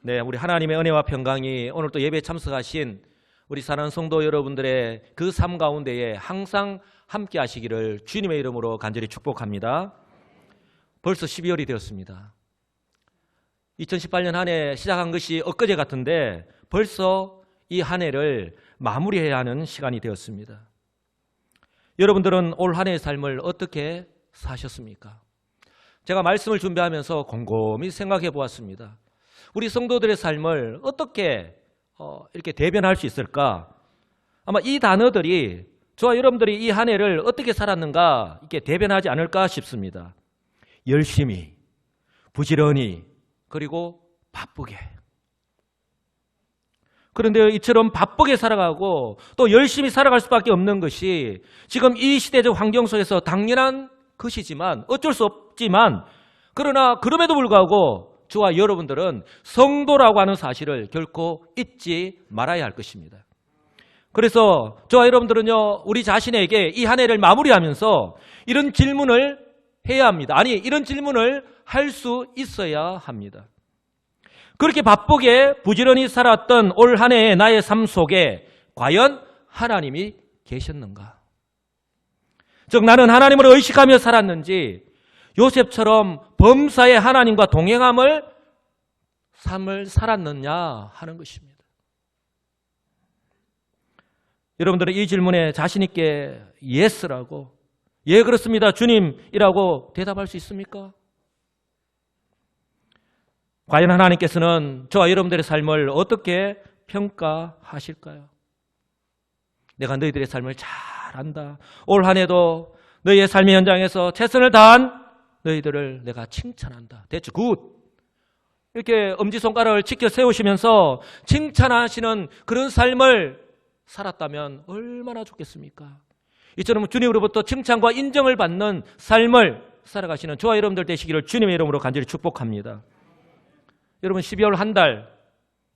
네, 우리 하나님의 은혜와 평강이 오늘 또 예배에 참석하신 우리 사랑하는 성도 여러분들의 그 삶 가운데에 항상 함께 하시기를 주님의 이름으로 간절히 축복합니다. 벌써 12월이 되었습니다. 2018년 한 해 시작한 것이 엊그제 같은데 벌써 이 한 해를 마무리해야 하는 시간이 되었습니다. 여러분들은 올 한 해의 삶을 어떻게 사셨습니까? 제가 말씀을 준비하면서 곰곰이 생각해 보았습니다. 우리 성도들의 삶을 어떻게 이렇게 대변할 수 있을까? 아마 이 단어들이 저와 여러분들이 이 한 해를 어떻게 살았는가 이렇게 대변하지 않을까 싶습니다. 열심히, 부지런히, 그리고 바쁘게. 그런데 이처럼 바쁘게 살아가고 또 열심히 살아갈 수밖에 없는 것이 지금 이 시대적 환경 속에서 당연한 것이지만 어쩔 수 없지만 그러나 그럼에도 불구하고 저와 여러분들은 성도라고 하는 사실을 결코 잊지 말아야 할 것입니다. 그래서 저와 여러분들은요, 우리 자신에게 이 한 해를 마무리하면서 이런 질문을 해야 합니다. 아니, 이런 질문을 할 수 있어야 합니다. 그렇게 바쁘게 부지런히 살았던 올 한 해의 나의 삶 속에 과연 하나님이 계셨는가? 즉 나는 하나님을 의식하며 살았는지 요셉처럼 범사의 하나님과 동행함을 삶을 살았느냐 하는 것입니다. 여러분들은 이 질문에 자신 있게 예스라고, 예 그렇습니다 주님이라고 대답할 수 있습니까? 과연 하나님께서는 저와 여러분들의 삶을 어떻게 평가하실까요? 내가 너희들의 삶을 잘 안다. 올 한 해도 너희의 삶의 현장에서 최선을 다한 너희들을 내가 칭찬한다. That's good. 이렇게 엄지손가락을 치켜 세우시면서 칭찬하시는 그런 삶을 살았다면 얼마나 좋겠습니까? 이처럼 주님으로부터 칭찬과 인정을 받는 삶을 살아가시는 저와 여러분들 되시기를 주님의 이름으로 간절히 축복합니다. 여러분 12월 한 달,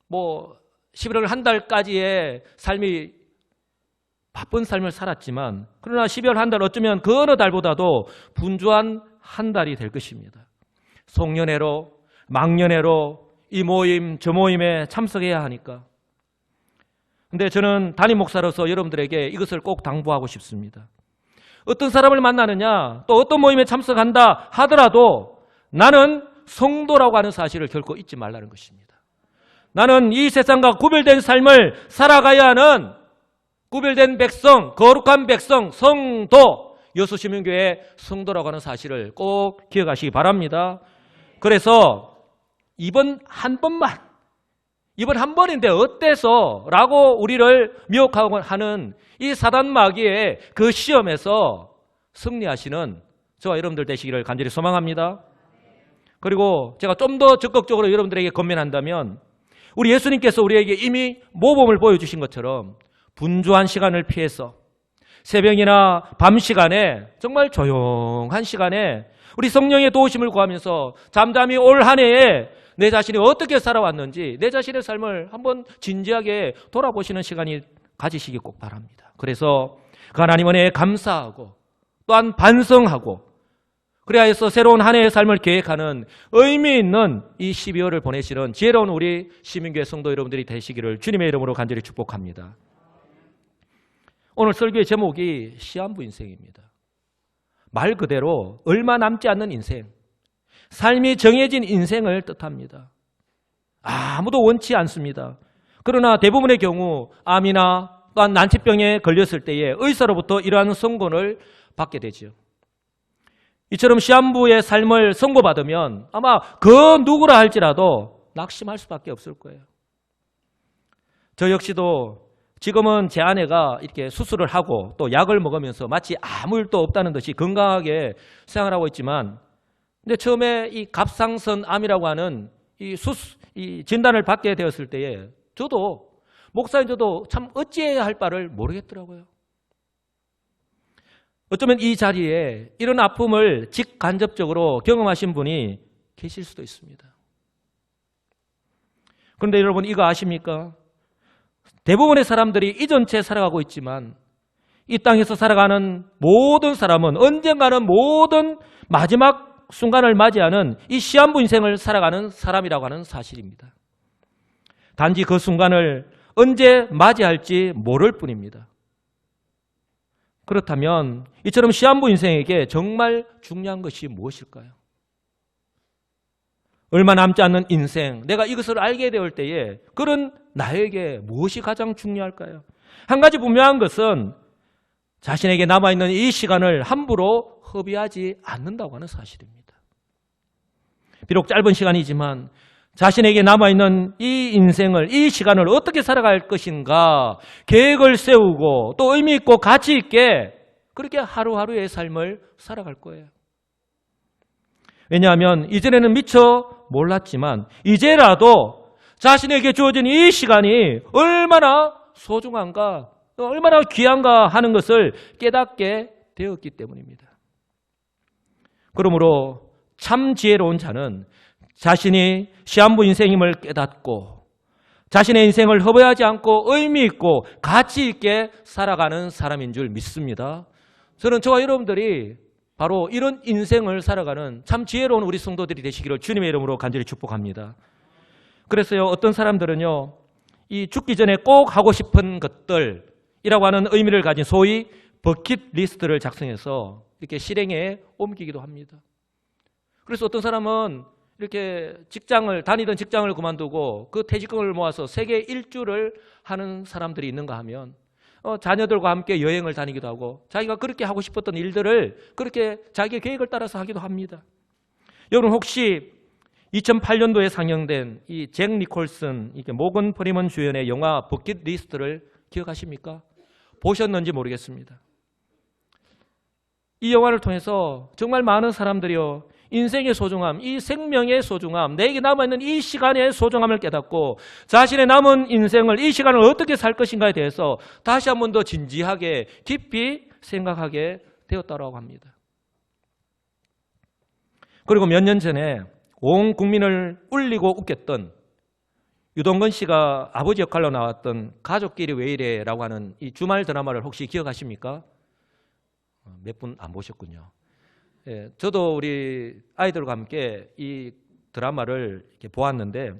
11월 한 달까지의 삶이 바쁜 삶을 살았지만 그러나 12월 한 달 어쩌면 그 어느 달보다도 분주한 한 달이 될 것입니다. 송년회로, 망년회로 이 모임, 저 모임에 참석해야 하니까. 근데 저는 담임 목사로서 여러분들에게 이것을 꼭 당부하고 싶습니다. 어떤 사람을 만나느냐, 또 어떤 모임에 참석한다 하더라도 나는 성도라고 하는 사실을 결코 잊지 말라는 것입니다. 나는 이 세상과 구별된 삶을 살아가야 하는 구별된 백성, 거룩한 백성, 성도, 여수시민교회 성도라고 하는 사실을 꼭 기억하시기 바랍니다. 그래서 이번 한 번인데 어때서? 라고 우리를 미혹하고 하는 이 사단 마귀의 그 시험에서 승리하시는 저와 여러분들 되시기를 간절히 소망합니다. 그리고 제가 좀 더 적극적으로 여러분들에게 권면한다면 우리 예수님께서 우리에게 이미 모범을 보여주신 것처럼 분주한 시간을 피해서 새벽이나 밤 시간에 정말 조용한 시간에 우리 성령의 도우심을 구하면서 잠잠히 올 한 해에 내 자신이 어떻게 살아왔는지 내 자신의 삶을 한번 진지하게 돌아보시는 시간이 가지시기 꼭 바랍니다. 그래서 그 하나님 은혜에 감사하고 또한 반성하고 그래야 해서 새로운 한 해의 삶을 계획하는 의미 있는 이 12월을 보내시는 지혜로운 우리 시민교회 성도 여러분들이 되시기를 주님의 이름으로 간절히 축복합니다. 오늘 설교의 제목이 시한부 인생입니다. 말 그대로 얼마 남지 않는 인생, 삶이 정해진 인생을 뜻합니다. 아무도 원치 않습니다. 그러나 대부분의 경우 암이나 또한 난치병에 걸렸을 때에 의사로부터 이러한 선고를 받게 되죠. 이처럼 시한부의 삶을 선고받으면 아마 그 누구라 할지라도 낙심할 수밖에 없을 거예요. 저 역시도 지금은 제 아내가 이렇게 수술을 하고 또 약을 먹으면서 마치 아무 일도 없다는 듯이 건강하게 생활하고 있지만 근데 처음에 이 갑상선 암이라고 하는 이 진단을 받게 되었을 때에 저도 목사인 저도 참 어찌해야 할 바를 모르겠더라고요. 어쩌면 이 자리에 이런 아픔을 직간접적으로 경험하신 분이 계실 수도 있습니다. 그런데 여러분 이거 아십니까? 대부분의 사람들이 이전체 살아가고 있지만 이 땅에서 살아가는 모든 사람은 언젠가는 모든 마지막 순간을 맞이하는 이 시한부 인생을 살아가는 사람이라고 하는 사실입니다. 단지 그 순간을 언제 맞이할지 모를 뿐입니다. 그렇다면 이처럼 시한부 인생에게 정말 중요한 것이 무엇일까요? 얼마 남지 않는 인생, 내가 이것을 알게 될 때에 그런 나에게 무엇이 가장 중요할까요? 한 가지 분명한 것은 자신에게 남아있는 이 시간을 함부로 허비하지 않는다고 하는 사실입니다. 비록 짧은 시간이지만 자신에게 남아있는 이 인생을, 이 시간을 어떻게 살아갈 것인가 계획을 세우고 또 의미 있고 가치 있게 그렇게 하루하루의 삶을 살아갈 거예요. 왜냐하면 이전에는 미처 몰랐지만 이제라도 자신에게 주어진 이 시간이 얼마나 소중한가, 얼마나 귀한가 하는 것을 깨닫게 되었기 때문입니다. 그러므로 참 지혜로운 자는 자신이 시한부 인생임을 깨닫고 자신의 인생을 허비하지 않고 의미 있고 가치 있게 살아가는 사람인 줄 믿습니다. 저는 저와 여러분들이 바로 이런 인생을 살아가는 참 지혜로운 우리 성도들이 되시기를 주님의 이름으로 간절히 축복합니다. 그래서요, 어떤 사람들은요, 이 죽기 전에 꼭 하고 싶은 것들이라고 하는 의미를 가진 소위 버킷리스트를 작성해서 이렇게 실행에 옮기기도 합니다. 그래서 어떤 사람은 이렇게 다니던 직장을 그만두고 그 퇴직금을 모아서 세계 일주를 하는 사람들이 있는가 하면 자녀들과 함께 여행을 다니기도 하고 자기가 그렇게 하고 싶었던 일들을 그렇게 자기의 계획을 따라서 하기도 합니다. 여러분 혹시 2008년도에 상영된 이 잭 니콜슨, 모건 프리먼 주연의 영화 버킷리스트를 기억하십니까? 보셨는지 모르겠습니다. 이 영화를 통해서 정말 많은 사람들이요, 인생의 소중함, 이 생명의 소중함, 내게 남아있는 이 시간의 소중함을 깨닫고 자신의 남은 인생을, 이 시간을 어떻게 살 것인가에 대해서 다시 한 번 더 진지하게 깊이 생각하게 되었다고 합니다. 그리고 몇 년 전에 온 국민을 울리고 웃겼던 유동건 씨가 아버지 역할로 나왔던 가족끼리 왜 이래라고 하는 이 주말 드라마를 혹시 기억하십니까? 몇 분 안 보셨군요. 예, 저도 우리 아이들과 함께 이 드라마를 이렇게 보았는데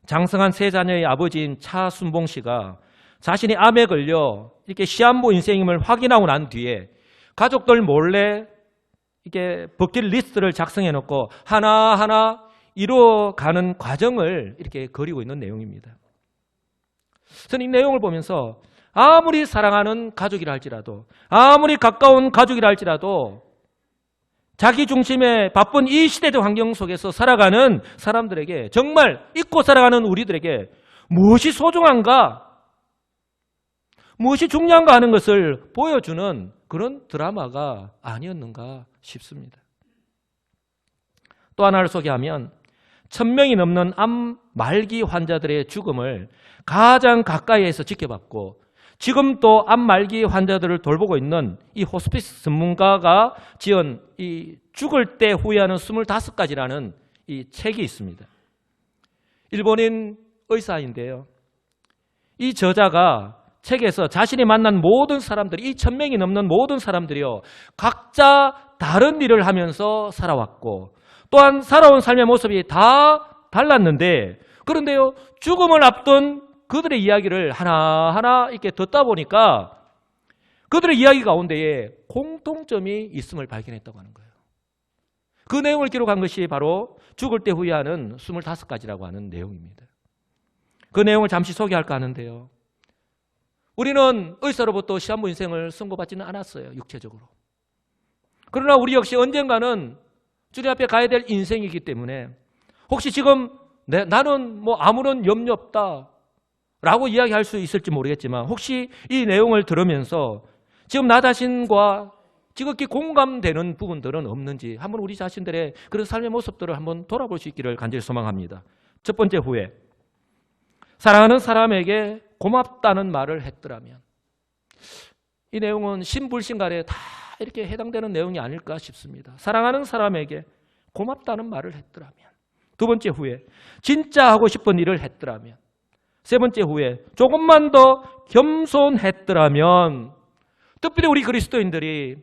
장성한 세 자녀의 아버지인 차순봉 씨가 자신이 암에 걸려 이렇게 시한부 인생임을 확인하고 난 뒤에 가족들 몰래 이렇게 버킷리스트를 작성해 놓고 하나하나 이루어가는 과정을 이렇게 그리고 있는 내용입니다. 저는 이 내용을 보면서 아무리 사랑하는 가족이라 할지라도 아무리 가까운 가족이라 할지라도 자기 중심의 바쁜 이 시대적 환경 속에서 살아가는 사람들에게 정말 잊고 살아가는 우리들에게 무엇이 소중한가, 무엇이 중요한가 하는 것을 보여주는 그런 드라마가 아니었는가 싶습니다. 또 하나를 소개하면 1000명이 넘는 암 말기 환자들의 죽음을 가장 가까이에서 지켜봤고 지금 또 암 말기 환자들을 돌보고 있는 이 호스피스 전문가가 지은 이 죽을 때 후회하는 25가지라는 이 책이 있습니다. 일본인 의사인데요. 이 저자가 책에서 자신이 만난 모든 사람들, 이 1000명이 넘는 모든 사람들이요, 각자 다른 일을 하면서 살아왔고 또한 살아온 삶의 모습이 다 달랐는데 그런데요, 죽음을 앞둔 그들의 이야기를 하나하나 이렇게 듣다 보니까 그들의 이야기 가운데에 공통점이 있음을 발견했다고 하는 거예요. 그 내용을 기록한 것이 바로 죽을 때 후회하는 25가지라고 하는 내용입니다. 그 내용을 잠시 소개할까 하는데요. 우리는 의사로부터 시한부 인생을 선고받지는 않았어요, 육체적으로. 그러나 우리 역시 언젠가는 주님 앞에 가야 될 인생이기 때문에 혹시 지금 나는 뭐 아무런 염려 없다 라고 이야기할 수 있을지 모르겠지만 혹시 이 내용을 들으면서 지금 나 자신과 지극히 공감되는 부분들은 없는지 한번 우리 자신들의 그런 삶의 모습들을 한번 돌아볼 수 있기를 간절히 소망합니다. 첫 번째 후회. 사랑하는 사람에게 고맙다는 말을 했더라면. 이 내용은 신불신갈에 다 이렇게 해당되는 내용이 아닐까 싶습니다. 사랑하는 사람에게 고맙다는 말을 했더라면. 두 번째 후회. 진짜 하고 싶은 일을 했더라면. 세 번째 후회, 조금만 더 겸손했더라면. 특별히 우리 그리스도인들이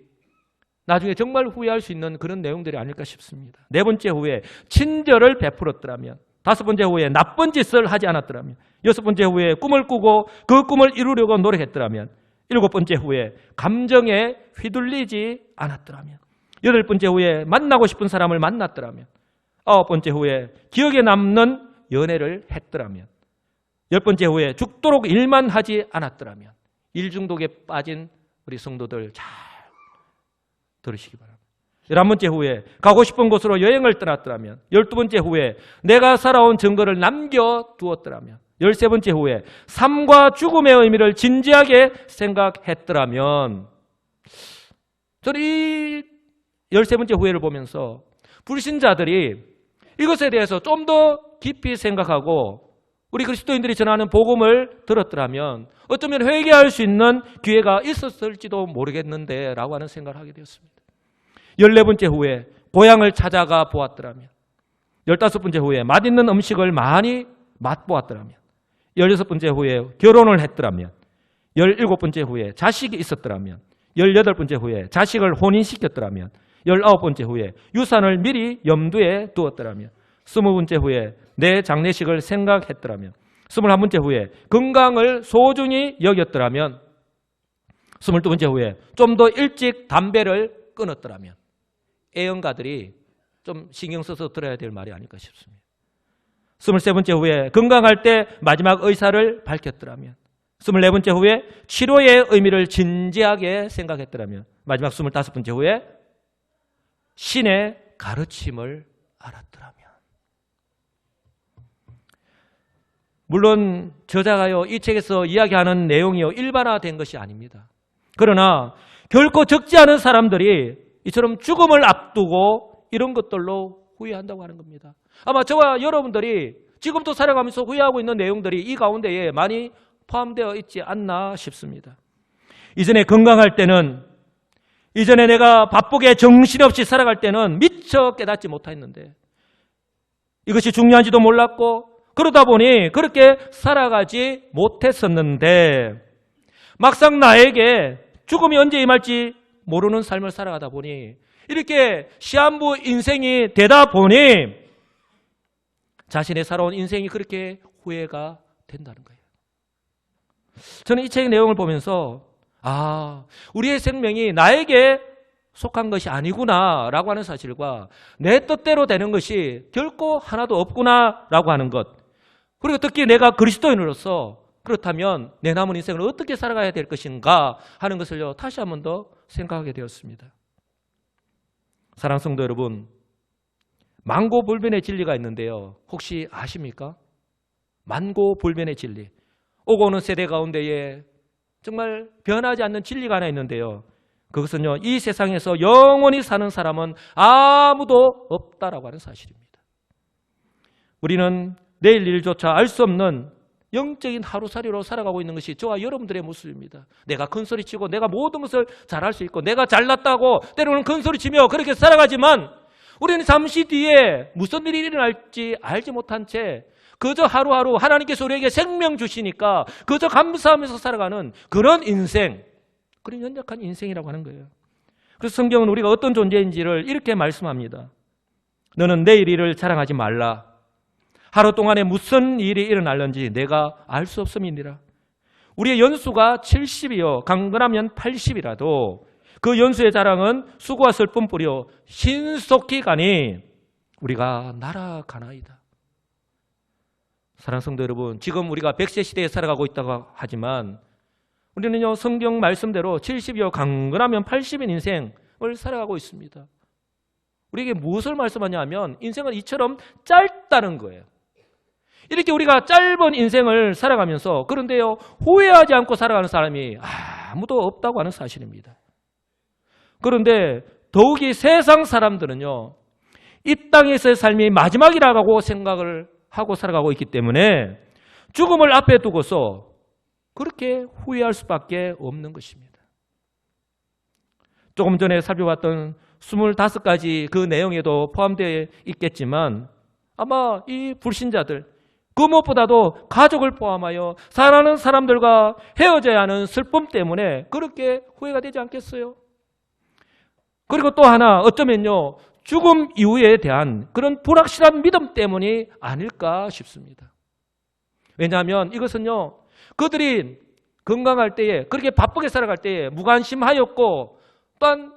나중에 정말 후회할 수 있는 그런 내용들이 아닐까 싶습니다. 네 번째 후회, 친절을 베풀었더라면. 5번째 후에 나쁜 짓을 하지 않았더라면, 6번째 후에 꿈을 꾸고 그 꿈을 이루려고 노력했더라면, 7번째 후에 감정에 휘둘리지 않았더라면, 8번째 후에 만나고 싶은 사람을 만났더라면, 9번째 후에 기억에 남는 연애를 했더라면, 10번째 후에 죽도록 일만 하지 않았더라면, 일 중독에 빠진 우리 성도들 잘 들으시기 바랍니다. 11번째 후에 가고 싶은 곳으로 여행을 떠났더라면, 12번째 후에 내가 살아온 증거를 남겨두었더라면, 13번째 후에 삶과 죽음의 의미를 진지하게 생각했더라면, 저는 이 13번째 후회를 보면서 불신자들이 이것에 대해서 좀 더 깊이 생각하고 우리 그리스도인들이 전하는 복음을 들었더라면 어쩌면 회개할 수 있는 기회가 있었을지도 모르겠는데 라고 하는 생각을 하게 되었습니다. 14번째 후에 고향을 찾아가 보았더라면, 15번째 후에 맛있는 음식을 많이 맛보았더라면, 16번째 후에 결혼을 했더라면, 17번째 후에 자식이 있었더라면, 18번째 후에 자식을 혼인시켰더라면, 19번째 후에 유산을 미리 염두에 두었더라면, 20번째 후에 내 장례식을 생각했더라면, 21번째 후에 건강을 소중히 여겼더라면, 22번째 후에 좀 더 일찍 담배를 끊었더라면, 애연가들이 좀 신경 써서 들어야 될 말이 아닐까 싶습니다. 23번째 후에 건강할 때 마지막 의사를 밝혔더라면, 24번째 후에 치료의 의미를 진지하게 생각했더라면, 마지막 25번째 후에 신의 가르침을 알았더라면. 물론 저자가요, 이 책에서 이야기하는 내용이요 일반화된 것이 아닙니다. 그러나 결코 적지 않은 사람들이 이처럼 죽음을 앞두고 이런 것들로 후회한다고 하는 겁니다. 아마 저와 여러분들이 지금도 살아가면서 후회하고 있는 내용들이 이 가운데에 많이 포함되어 있지 않나 싶습니다. 이전에 건강할 때는, 이전에 내가 바쁘게 정신없이 살아갈 때는 미처 깨닫지 못했는데 이것이 중요한지도 몰랐고, 그러다 보니 그렇게 살아가지 못했었는데 막상 나에게 죽음이 언제 임할지 모르는 삶을 살아가다 보니, 이렇게 시한부 인생이 되다 보니 자신의 살아온 인생이 그렇게 후회가 된다는 거예요. 저는 이 책 내용을 보면서 우리의 생명이 나에게 속한 것이 아니구나 라고 하는 사실과 내 뜻대로 되는 것이 결코 하나도 없구나 라고 하는 것, 그리고 특히 내가 그리스도인으로서 그렇다면 내 남은 인생을 어떻게 살아가야 될 것인가 하는 것을 다시 한 번 더 생각하게 되었습니다. 사랑하는 성도 여러분, 만고불변의 진리가 있는데요, 혹시 아십니까? 만고불변의 진리. 오고 오는 세대 가운데에 정말 변하지 않는 진리가 하나 있는데요, 그것은요, 이 세상에서 영원히 사는 사람은 아무도 없다라고 하는 사실입니다. 우리는 내일 일조차 알 수 없는 영적인 하루살이로 살아가고 있는 것이 저와 여러분들의 모습입니다. 내가 큰소리치고 내가 모든 것을 잘할 수 있고 내가 잘났다고 때로는 큰소리치며 그렇게 살아가지만 우리는 잠시 뒤에 무슨 일이 일어날지 알지 못한 채 그저 하루하루 하나님께서 우리에게 생명 주시니까 그저 감사하면서 살아가는 그런 인생, 그런 연약한 인생이라고 하는 거예요. 그래서 성경은 우리가 어떤 존재인지를 이렇게 말씀합니다. 너는 내일 일을 자랑하지 말라. 하루 동안에 무슨 일이 일어날는지 내가 알 수 없음이니라. 우리의 연수가 70이요 강건하면 80이라도 그 연수의 자랑은 수고와 슬픔뿐이요 신속히 가니 우리가 날아가나이다. 사랑하는 성도 여러분, 지금 우리가 100세 시대에 살아가고 있다고 하지만 우리는요 성경 말씀대로 70이요 강건하면 80인 인생을 살아가고 있습니다. 우리에게 무엇을 말씀하냐 하면 인생은 이처럼 짧다는 거예요. 이렇게 우리가 짧은 인생을 살아가면서 그런데요 후회하지 않고 살아가는 사람이 아무도 없다고 하는 사실입니다. 그런데 더욱이 세상 사람들은요 이 땅에서의 삶이 마지막이라고 생각을 하고 살아가고 있기 때문에 죽음을 앞에 두고서 그렇게 후회할 수밖에 없는 것입니다. 조금 전에 살펴봤던 25가지 그 내용에도 포함되어 있겠지만 아마 이 불신자들, 그 무엇보다도 가족을 포함하여 사랑하는 사람들과 헤어져야 하는 슬픔 때문에 그렇게 후회가 되지 않겠어요? 그리고 또 하나, 어쩌면요 죽음 이후에 대한 그런 불확실한 믿음 때문이 아닐까 싶습니다. 왜냐하면 이것은요, 그들이 건강할 때에, 그렇게 바쁘게 살아갈 때에 무관심하였고, 또한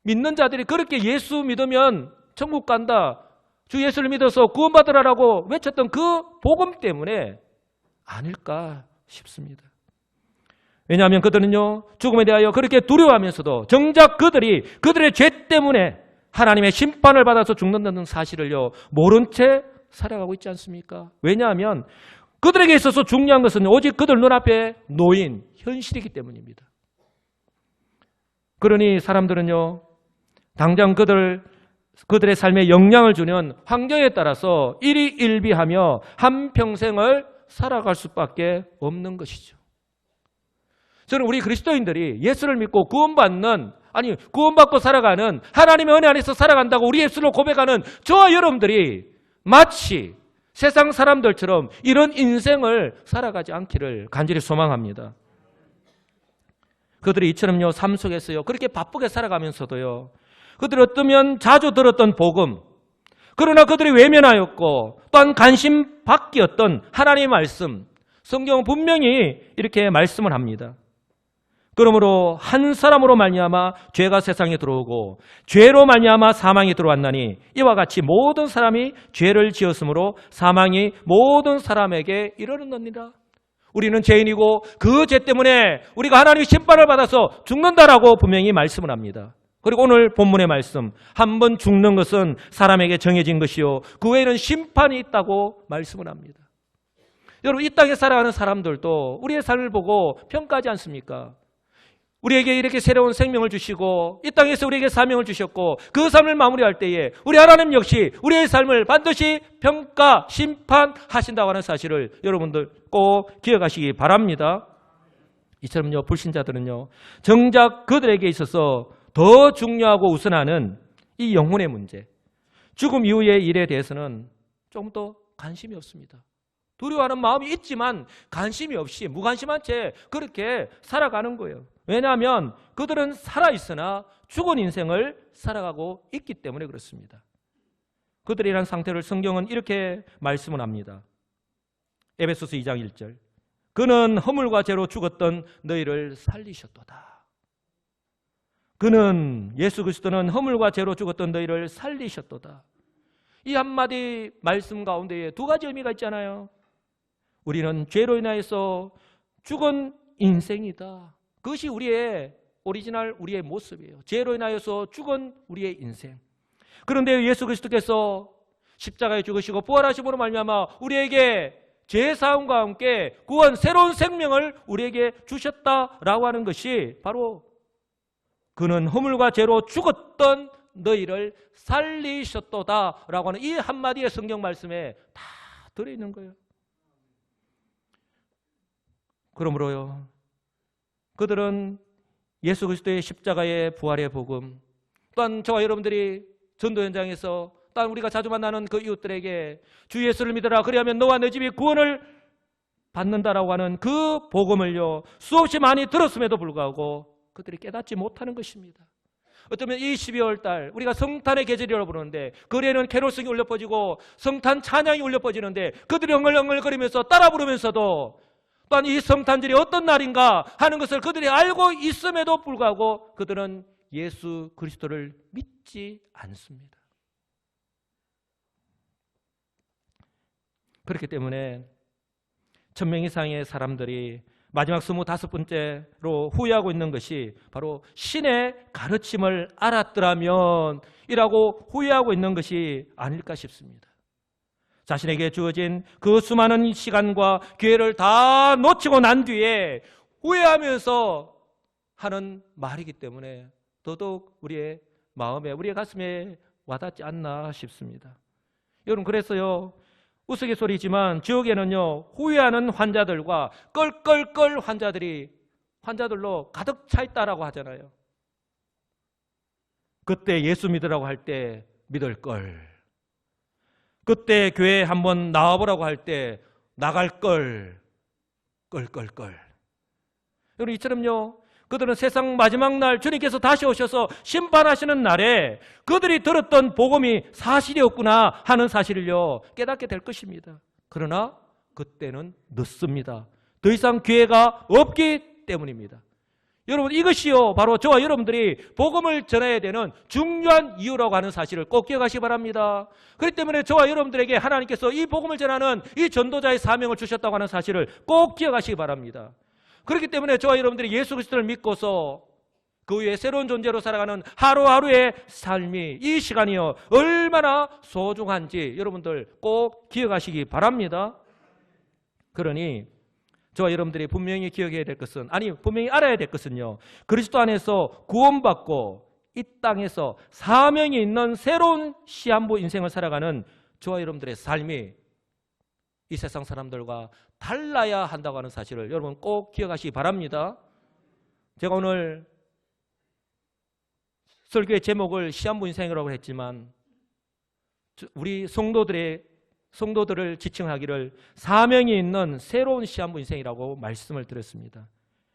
믿는 자들이 그렇게 예수 믿으면 천국 간다, 주 예수를 믿어서 구원받으라라고 외쳤던 그 복음 때문에 아닐까 싶습니다. 왜냐하면 그들은요, 죽음에 대하여 그렇게 두려워하면서도 정작 그들의 죄 때문에 하나님의 심판을 받아서 죽는다는 사실을요, 모른 채 살아가고 있지 않습니까? 왜냐하면 그들에게 있어서 중요한 것은 오직 그들 눈앞에 놓인 현실이기 때문입니다. 그러니 사람들은요, 당장 그들의 삶에 영향을 주는 환경에 따라서 일희일비하며 한평생을 살아갈 수밖에 없는 것이죠. 저는 우리 그리스도인들이 예수를 믿고 구원받고 살아가는 하나님의 은혜 안에서 살아간다고 우리 예수를 고백하는 저와 여러분들이 마치 세상 사람들처럼 이런 인생을 살아가지 않기를 간절히 소망합니다. 그들이 이처럼요, 삶 속에서요, 그렇게 바쁘게 살아가면서도요, 그들이 어쩌면 자주 들었던 복음, 그러나 그들이 외면하였고 또한 관심 밖이었던 하나님의 말씀, 성경은 분명히 이렇게 말씀을 합니다. 그러므로 한 사람으로 말미암아 죄가 세상에 들어오고 죄로 말미암아 사망이 들어왔나니 이와 같이 모든 사람이 죄를 지었으므로 사망이 모든 사람에게 이르렀느니라. 우리는 죄인이고 그 죄 때문에 우리가 하나님의 심판을 받아서 죽는다라고 분명히 말씀을 합니다. 그리고 오늘 본문의 말씀, 한 번 죽는 것은 사람에게 정해진 것이요 그 외에는 심판이 있다고 말씀을 합니다. 여러분, 이 땅에 살아가는 사람들도 우리의 삶을 보고 평가하지 않습니까? 우리에게 이렇게 새로운 생명을 주시고 이 땅에서 우리에게 사명을 주셨고 그 삶을 마무리할 때에 우리 하나님 역시 우리의 삶을 반드시 평가, 심판하신다고 하는 사실을 여러분들 꼭 기억하시기 바랍니다. 이처럼요, 불신자들은요, 정작 그들에게 있어서 더 중요하고 우선하는 이 영혼의 문제, 죽음 이후의 일에 대해서는 좀 더 관심이 없습니다. 두려워하는 마음이 있지만 관심이 없이 무관심한 채 그렇게 살아가는 거예요. 왜냐하면 그들은 살아있으나 죽은 인생을 살아가고 있기 때문에 그렇습니다. 그들이란 상태를 성경은 이렇게 말씀을 합니다. 에베소서 2장 1절, 그는 허물과 죄로 죽었던 너희를 살리셨도다. 그는, 예수 그리스도는 허물과 죄로 죽었던 너희를 살리셨도다. 이 한마디 말씀 가운데에 두 가지 의미가 있잖아요. 우리는 죄로 인하여서 죽은 인생이다. 그것이 우리의 오리지널, 우리의 모습이에요. 죄로 인하여서 죽은 우리의 인생. 그런데 예수 그리스도께서 십자가에 죽으시고 부활하심으로 말미암아 우리에게 죄 사함과 함께 구원, 새로운 생명을 우리에게 주셨다라고 하는 것이 바로 그는 허물과 죄로 죽었던 너희를 살리셨도다라고 하는 이 한마디의 성경 말씀에 다 들어있는 거예요. 그러므로요, 그들은 예수 그리스도의 십자가의 부활의 복음, 또한 저와 여러분들이 전도 현장에서 또한 우리가 자주 만나는 그 이웃들에게 주 예수를 믿어라 그리하면 너와 내 집이 구원을 받는다라고 하는 그 복음을요, 수없이 많이 들었음에도 불구하고 그들이 깨닫지 못하는 것입니다. 어쩌면 이 12월 달 우리가 성탄의 계절이라고 부르는데 거리에는 캐롤송이 울려 퍼지고 성탄 찬양이 울려 퍼지는데 그들이 엉글엉글거리면서 따라 부르면서도 또한 이 성탄절이 어떤 날인가 하는 것을 그들이 알고 있음에도 불구하고 그들은 예수 그리스도를 믿지 않습니다. 그렇기 때문에 1000명 이상의 사람들이 마지막 25번째로 후회하고 있는 것이 바로 신의 가르침을 알았더라면 이라고 후회하고 있는 것이 아닐까 싶습니다. 자신에게 주어진 그 수많은 시간과 기회를 다 놓치고 난 뒤에 후회하면서 하는 말이기 때문에 더더욱 우리의 마음에, 우리의 가슴에 와닿지 않나 싶습니다. 여러분, 그래서요, 우스갯소리지만 지옥에는요, 후회하는 환자들과 껄껄껄 환자들로 가득 차 있다라고 하잖아요. 그때 예수 믿으라고 할 때 믿을 걸, 그때 교회 한번 나와보라고 할 때 나갈 걸, 껄껄껄. 여러분, 이처럼요, 그들은 세상 마지막 날 주님께서 다시 오셔서 심판하시는 날에 그들이 들었던 복음이 사실이었구나 하는 사실을요 깨닫게 될 것입니다. 그러나 그때는 늦습니다. 더 이상 기회가 없기 때문입니다. 여러분, 이것이요 바로 저와 여러분들이 복음을 전해야 되는 중요한 이유라고 하는 사실을 꼭 기억하시기 바랍니다. 그렇기 때문에 저와 여러분들에게 하나님께서 이 복음을 전하는 이 전도자의 사명을 주셨다고 하는 사실을 꼭 기억하시기 바랍니다. 그렇기 때문에 저와 여러분들이 예수 그리스도를 믿고서 그 위에 새로운 존재로 살아가는 하루하루의 삶이, 이 시간이요 얼마나 소중한지 여러분들 꼭 기억하시기 바랍니다. 그러니 저와 여러분들이 분명히 기억해야 될 것은, 아니 분명히 알아야 될 것은요, 그리스도 안에서 구원받고 이 땅에서 사명이 있는 새로운 시한부 인생을 살아가는 저와 여러분들의 삶이 이 세상 사람들과 달라야 한다고 하는 사실을 여러분 꼭 기억하시기 바랍니다. 제가 오늘 설교의 제목을 시한부 인생이라고 했지만 우리 성도들을 지칭하기를 사명이 있는 새로운 시한부 인생이라고 말씀을 드렸습니다.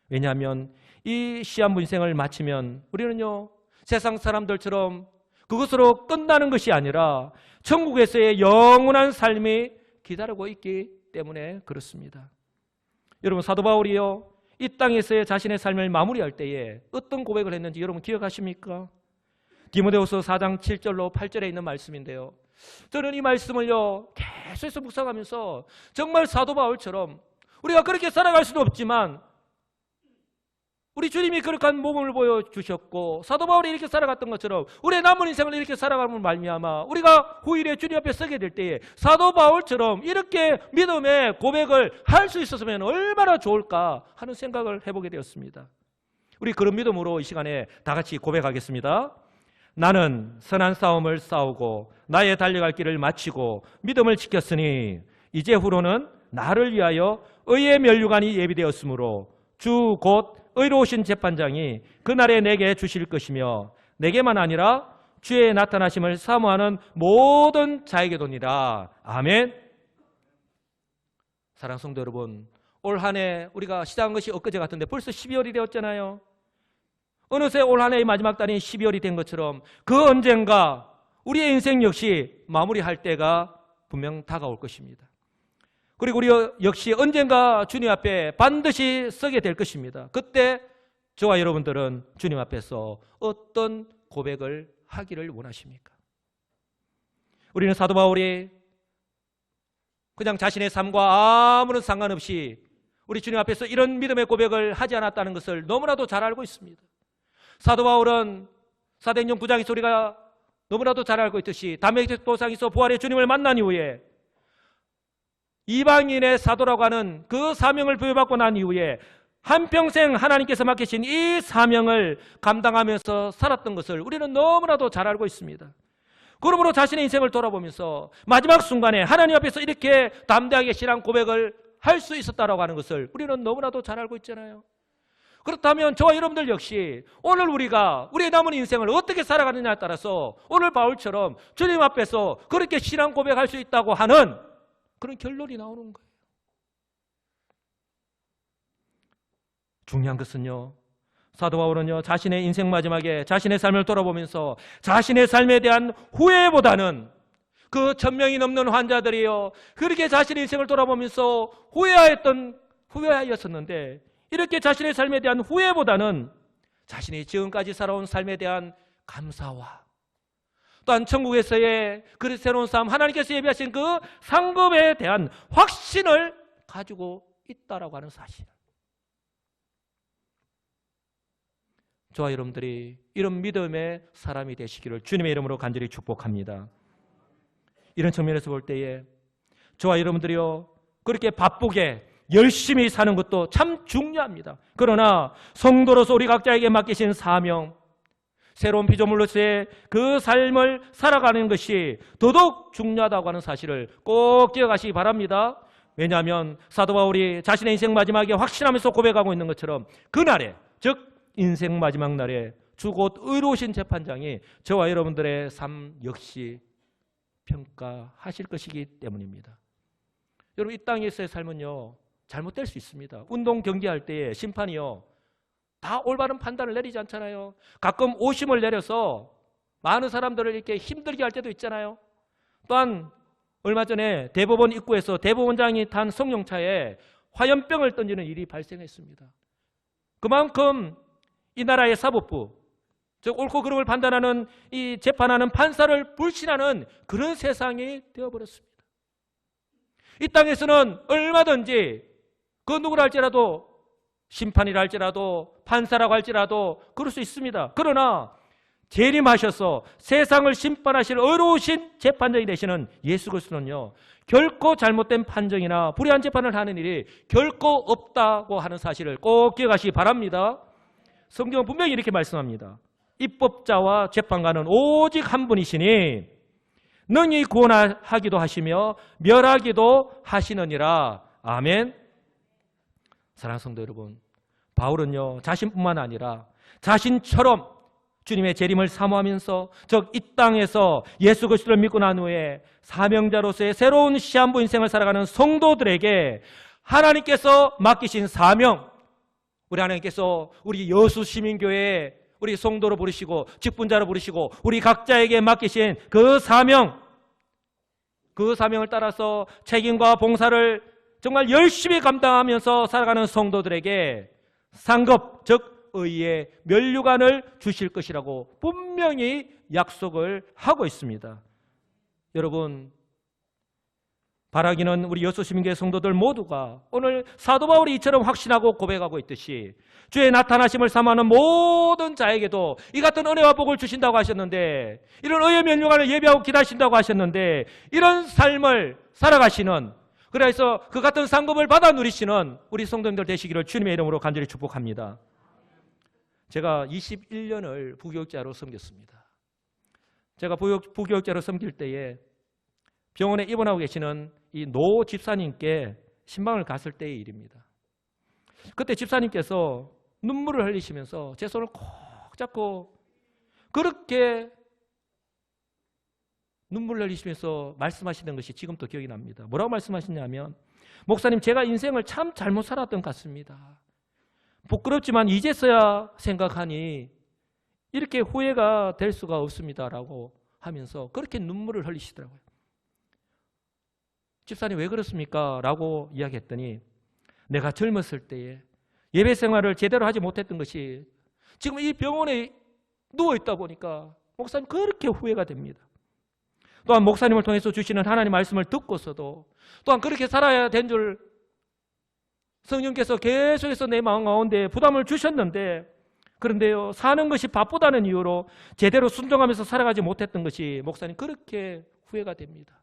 왜냐하면 이 시한부 인생을 마치면 우리는요 세상 사람들처럼 그것으로 끝나는 것이 아니라 천국에서의 영원한 삶이 기다리고 있기 때문에 그렇습니다. 여러분, 사도 바울이요 이 땅에서의 자신의 삶을 마무리할 때에 어떤 고백을 했는지 여러분 기억하십니까? 디모데후서 4장 7절로 8절에 있는 말씀인데요, 저는 이 말씀을요 계속해서 묵상하면서 정말 사도 바울처럼 우리가 그렇게 살아갈 수는 없지만 우리 주님이 그렇게 모범을 보여주셨고 사도 바울이 이렇게 살아갔던 것처럼 우리의 남은 인생을 이렇게 살아가는 말미암아 우리가 후일에 주님 앞에 서게 될 때에 사도 바울처럼 이렇게 믿음의 고백을 할 수 있었으면 얼마나 좋을까 하는 생각을 해보게 되었습니다. 우리 그런 믿음으로 이 시간에 다 같이 고백하겠습니다. 나는 선한 싸움을 싸우고 나의 달려갈 길을 마치고 믿음을 지켰으니 이제후로는 나를 위하여 의의 면류관이 예비되었으므로 주 곧 의로우신 재판장이 그날에 내게 주실 것이며 내게만 아니라 주의 나타나심을 사모하는 모든 자에게도니라. 아멘. 사랑하는 성도 여러분, 올 한 해 우리가 시작한 것이 엊그제 같은데 벌써 12월이 되었잖아요. 어느새 올 한 해의 마지막 달인 12월이 된 것처럼 그 언젠가 우리의 인생 역시 마무리할 때가 분명 다가올 것입니다. 그리고 우리 역시 언젠가 주님 앞에 반드시 서게 될 것입니다. 그때 저와 여러분들은 주님 앞에서 어떤 고백을 하기를 원하십니까? 우리는 사도 바울이 그냥 자신의 삶과 아무런 상관없이 우리 주님 앞에서 이런 믿음의 고백을 하지 않았다는 것을 너무나도 잘 알고 있습니다. 사도 바울은 사도행전 9장에서 우리가 너무나도 잘 알고 있듯이 담메색 도상에서 부활의 주님을 만난 이후에 이방인의 사도라고 하는 그 사명을 부여받고 난 이후에 한평생 하나님께서 맡기신 이 사명을 감당하면서 살았던 것을 우리는 너무나도 잘 알고 있습니다. 그러므로 자신의 인생을 돌아보면서 마지막 순간에 하나님 앞에서 이렇게 담대하게 신앙 고백을 할 수 있었다라고 하는 것을 우리는 너무나도 잘 알고 있잖아요. 그렇다면 저와 여러분들 역시 오늘 우리가 우리의 남은 인생을 어떻게 살아가느냐에 따라서 오늘 바울처럼 주님 앞에서 그렇게 신앙 고백할 수 있다고 하는 그런 결론이 나오는 거예요. 중요한 것은요, 사도 바울은요 자신의 인생 마지막에 자신의 삶을 돌아보면서 자신의 삶에 대한 후회보다는 그 1000명이 넘는 환자들이요 그렇게 자신의 인생을 돌아보면서 후회하였었는데 이렇게 자신의 삶에 대한 후회보다는 자신이 지금까지 살아온 삶에 대한 감사와 또한 천국에서의 그 새로운 삶, 하나님께서 예비하신 그 상급에 대한 확신을 가지고 있다라고 하는 사실. 저와 여러분들이 이런 믿음의 사람이 되시기를 주님의 이름으로 간절히 축복합니다. 이런 측면에서 볼 때에 저와 여러분들이요 그렇게 바쁘게 열심히 사는 것도 참 중요합니다. 그러나 성도로서 우리 각자에게 맡기신 사명, 새로운 피조물로서의 그 삶을 살아가는 것이 더더욱 중요하다고 하는 사실을 꼭 기억하시기 바랍니다. 왜냐하면 사도 바울이 자신의 인생 마지막에 확신하면서 고백하고 있는 것처럼 그날에, 즉 인생 마지막 날에 주 곧 의로우신 재판장이 저와 여러분들의 삶 역시 평가하실 것이기 때문입니다. 여러분, 이 땅에서의 삶은요 잘못될 수 있습니다. 운동 경기할 때에 심판이요 다 올바른 판단을 내리지 않잖아요. 가끔 오심을 내려서 많은 사람들을 이렇게 힘들게 할 때도 있잖아요. 또한 얼마 전에 대법원 입구에서 대법원장이 탄 승용차에 화염병을 던지는 일이 발생했습니다. 그만큼 이 나라의 사법부, 즉 옳고 그름을 판단하는 이 재판하는 판사를 불신하는 그런 세상이 되어버렸습니다. 이 땅에서는 얼마든지 그 누구라 할지라도 심판이라 할지라도 판사라고 할지라도 그럴 수 있습니다. 그러나 재림하셔서 세상을 심판하실 의로우신 재판장이 되시는 예수 그리스도는요, 결코 잘못된 판정이나 불의한 재판을 하는 일이 결코 없다고 하는 사실을 꼭 기억하시기 바랍니다. 성경은 분명히 이렇게 말씀합니다. 입법자와 재판관은 오직 한 분이시니 능히 구원하기도 하시며 멸하기도 하시느니라. 아멘. 사랑하는 성도 여러분, 바울은요, 자신뿐만 아니라 자신처럼 주님의 재림을 사모하면서 즉 이 땅에서 예수 그리스도를 믿고 난 후에 사명자로서의 새로운 시한부 인생을 살아가는 성도들에게 하나님께서 맡기신 사명, 우리 하나님께서 우리 여수시민교회 우리 성도로 부르시고 직분자로 부르시고 우리 각자에게 맡기신 그 사명, 그 사명을 따라서 책임과 봉사를 정말 열심히 감당하면서 살아가는 성도들에게 상급, 즉 의의 면류관을 주실 것이라고 분명히 약속을 하고 있습니다. 여러분, 바라기는 우리 여수시민교회 성도들 모두가 오늘 사도 바울이 이처럼 확신하고 고백하고 있듯이 주의 나타나심을 사모하는 모든 자에게도 이 같은 은혜와 복을 주신다고 하셨는데, 이런 의의 면류관을 예비하고 기다리신다고 하셨는데, 이런 삶을 살아가시는, 그래서 그 같은 상급을 받아 누리시는 우리 성도님들 되시기를 주님의 이름으로 간절히 축복합니다. 제가 21년을 부교육자로 섬겼습니다. 제가 부교육자로 섬길 때에 병원에 입원하고 계시는 이 노 집사님께 신방을 갔을 때의 일입니다. 그때 집사님께서 눈물을 흘리시면서 제 손을 꼭 잡고 그렇게 눈물을 흘리시면서 말씀하시는 것이 지금도 기억이 납니다. 뭐라고 말씀하시냐면, 목사님, 제가 인생을 참 잘못 살았던 것 같습니다. 부끄럽지만 이제서야 생각하니 이렇게 후회가 될 수가 없습니다라고 하면서 그렇게 눈물을 흘리시더라고요. 집사님 왜 그렇습니까? 라고 이야기했더니, 내가 젊었을 때에 예배 생활을 제대로 하지 못했던 것이 지금 이 병원에 누워있다 보니까 목사님 그렇게 후회가 됩니다. 또한 목사님을 통해서 주시는 하나님 말씀을 듣고서도 또한 그렇게 살아야 된 줄 성령께서 계속해서 내 마음 가운데 부담을 주셨는데, 그런데요, 사는 것이 바쁘다는 이유로 제대로 순종하면서 살아가지 못했던 것이 목사님 그렇게 후회가 됩니다.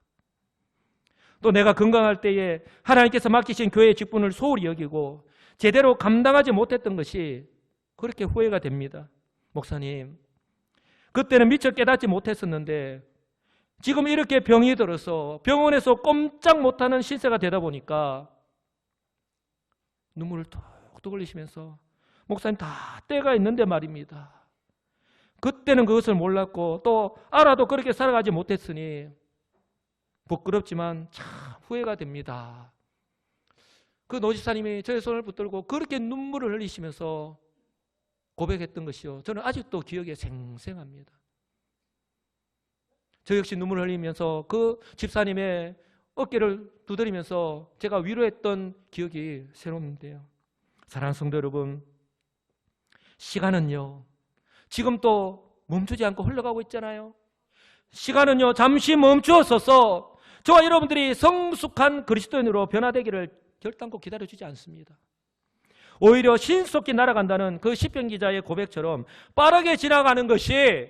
또 내가 건강할 때에 하나님께서 맡기신 교회의 직분을 소홀히 여기고 제대로 감당하지 못했던 것이 그렇게 후회가 됩니다. 목사님, 그때는 미처 깨닫지 못했었는데 지금 이렇게 병이 들어서 병원에서 꼼짝 못하는 신세가 되다 보니까 눈물을 톡톡 흘리시면서, 목사님 다 때가 있는데 말입니다. 그때는 그것을 몰랐고 또 알아도 그렇게 살아가지 못했으니 부끄럽지만 참 후회가 됩니다. 그 노집사님이 저의 손을 붙들고 그렇게 눈물을 흘리시면서 고백했던 것이요, 저는 아직도 기억에 생생합니다. 저 역시 눈물을 흘리면서 그 집사님의 어깨를 두드리면서 제가 위로했던 기억이 새로운데요. 사랑하는 성도 여러분, 시간은요 지금 또 멈추지 않고 흘러가고 있잖아요. 시간은요 잠시 멈추었어서 저와 여러분들이 성숙한 그리스도인으로 변화되기를 결단코 기다려주지 않습니다. 오히려 신속히 날아간다는 그 시편 기자의 고백처럼 빠르게 지나가는 것이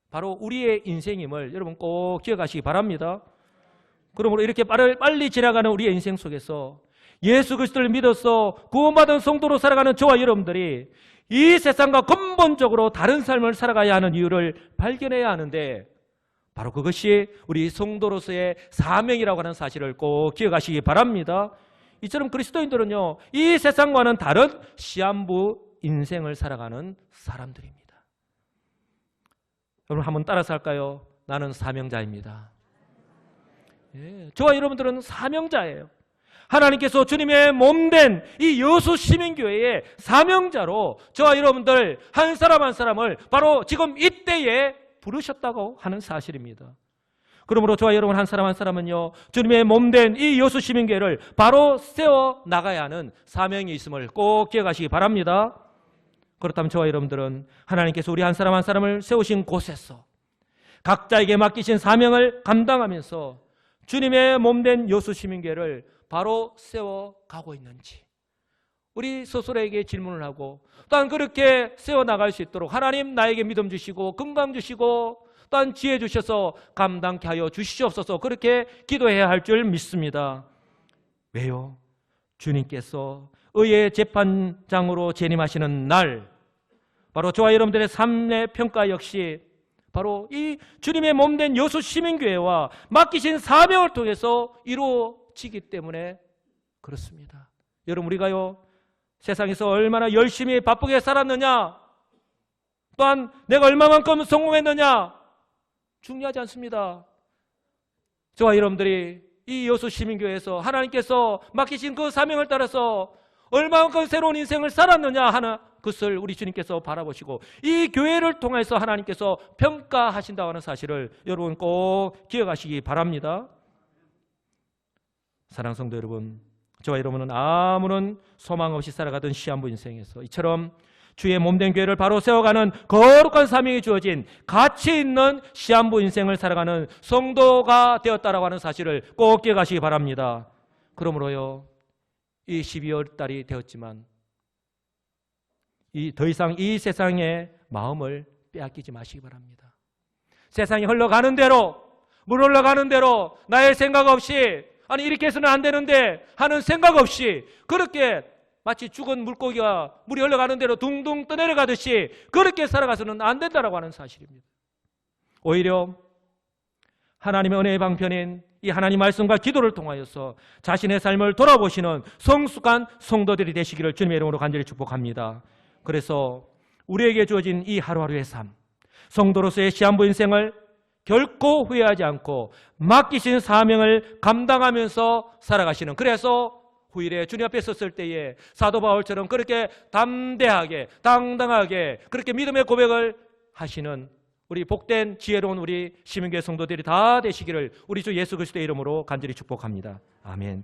바로 우리의 인생임을 여러분 꼭 기억하시기 바랍니다. 그러므로 이렇게 빨리 지나가는 우리의 인생 속에서 예수 그리스도를 믿어서 구원받은 성도로 살아가는 저와 여러분들이 이 세상과 근본적으로 다른 삶을 살아가야 하는 이유를 발견해야 하는데, 바로 그것이 우리 성도로서의 사명이라고 하는 사실을 꼭 기억하시기 바랍니다. 이처럼 그리스도인들은요 이 세상과는 다른 시한부 인생을 살아가는 사람들입니다. 여러분 한번 따라서 할까요? 나는 사명자입니다. 예, 저와 여러분들은 사명자예요. 하나님께서 주님의 몸된 이 여수 시민교회의 사명자로 저와 여러분들 한 사람 한 사람을 바로 지금 이때에 부르셨다고 하는 사실입니다. 그러므로 저와 여러분 한 사람 한 사람은요, 주님의 몸된 이 여수 시민교회를 바로 세워 나가야 하는 사명이 있음을 꼭 기억하시기 바랍니다. 그렇다면 저와 여러분들은 하나님께서 우리 한 사람 한 사람을 세우신 곳에서 각자에게 맡기신 사명을 감당하면서 주님의 몸된 여수 시민교회를 바로 세워가고 있는지 우리 스스로에게 질문을 하고, 또한 그렇게 세워나갈 수 있도록 하나님 나에게 믿음 주시고 건강 주시고 또한 지혜 주셔서 감당케 하여 주시옵소서, 그렇게 기도해야 할 줄 믿습니다. 왜요? 주님께서 의의 재판장으로 재림하시는 날, 바로 저와 여러분들의 삶의 평가 역시 바로 이 주님의 몸된 여수 시민교회와 맡기신 사명을 통해서 이루어지기 때문에 그렇습니다. 여러분, 우리가요 세상에서 얼마나 열심히 바쁘게 살았느냐, 또한 내가 얼마만큼 성공했느냐 중요하지 않습니다. 저와 여러분들이 이 여수 시민교회에서 하나님께서 맡기신 그 사명을 따라서 얼마만큼 새로운 인생을 살았느냐 하는 것을 우리 주님께서 바라보시고 이 교회를 통해서 하나님께서 평가하신다고 하는 사실을 여러분 꼭 기억하시기 바랍니다. 사랑하는 성도 여러분, 저와 여러분은 아무런 소망 없이 살아가던 시한부 인생에서 이처럼 주의 몸된 교회를 바로 세워가는 거룩한 사명이 주어진 가치 있는 시한부 인생을 살아가는 성도가 되었다라고 하는 사실을 꼭 기억하시기 바랍니다. 그러므로요, 이 12월 달이 되었지만 더 이상 이 세상의 마음을 빼앗기지 마시기 바랍니다. 세상이 흘러가는 대로, 물 흘러가는 대로 나의 생각 없이, 아니 이렇게 해서는 안 되는데 하는 생각 없이 그렇게 마치 죽은 물고기가 물이 흘러가는 대로 둥둥 떠내려가듯이 그렇게 살아가서는 안 된다라고 하는 사실입니다. 오히려 하나님의 은혜의 방편인 이 하나님 말씀과 기도를 통하여서 자신의 삶을 돌아보시는 성숙한 성도들이 되시기를 주님의 이름으로 간절히 축복합니다. 그래서 우리에게 주어진 이 하루하루의 삶, 성도로서의 시한부 인생을 결코 후회하지 않고 맡기신 사명을 감당하면서 살아가시는, 그래서 후일에 주님 앞에 섰을 때에 사도 바울처럼 그렇게 담대하게 당당하게 그렇게 믿음의 고백을 하시는 우리 복된 지혜로운 우리 시민교회 성도들이 다 되시기를 우리 주 예수 그리스도의 이름으로 간절히 축복합니다. 아멘.